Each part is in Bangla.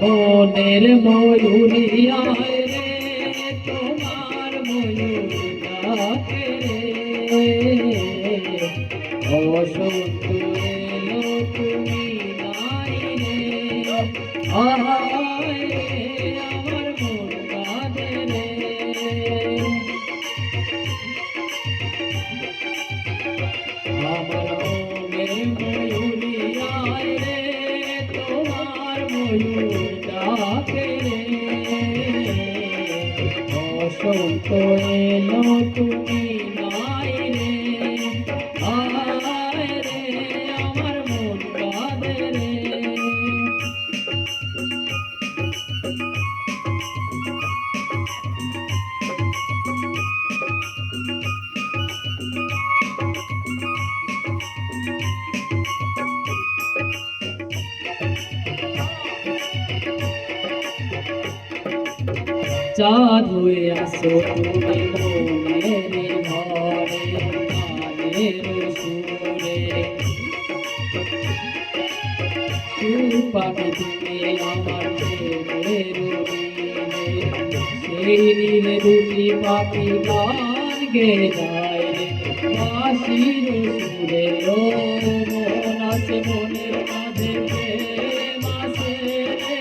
মনের ময়ূরিয়ায় রে তোমার ময়ূর ডাকে রে বসন্ত এলো তুমি নাই রে আয় রে আমার মন কাঁদে রে আমার মনের ময়ূরিয়ায় রে তোমার ময়ূর ডাকে রে বসন্ত এলো তুমি নাই রে আয় রে আমার মন কাঁদে রে চাঁদ হয়ে আসো তুমি মনের ঘরে গানের সুরে পাখি তুমি আমার প্রেমের সেই নীলে দুটি পাখি গান গে যায় রে বাঁশির সুরে ও মন আছে মনের মাঝে প্রেম আছে রে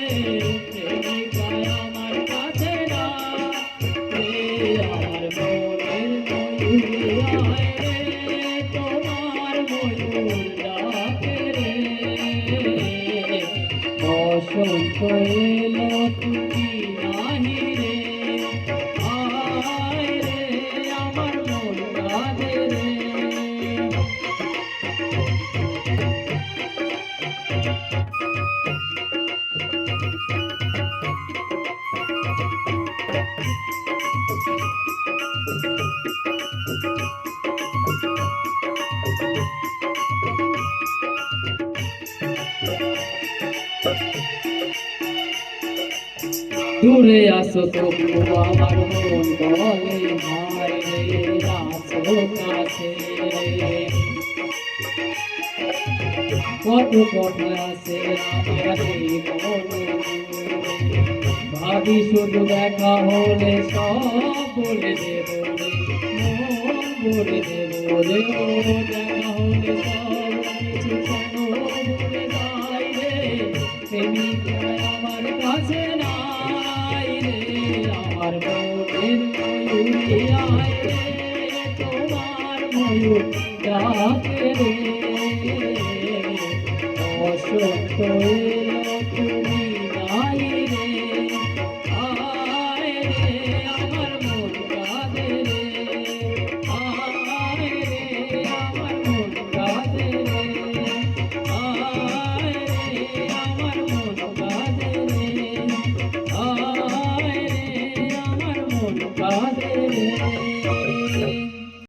প্রেমিকায় আমার কাছে না রে আমার মনের ময়ূরিয়ায় রে তোমার ময়ূর ডাকে রে বসন্ত এলো তুমি নাহি রে আয় রে আমার মন কাঁদে রে দূরে আসো তবু আমার মন বলে হায় রে আসো কাছে কত কথা আছে আমার এই মনে ভাবি শুধু দেখা হলে সব বলে দেব রে মন বলে দেব রে ও দেখা হলে সব কিছু কেন বলে যায় রে প্রেমিকায় আমার কাছে নাই রে আমার মনের ময়ূরিয়ায় রে তোমার ময়ূর ডাকে রে বসন্ত এলো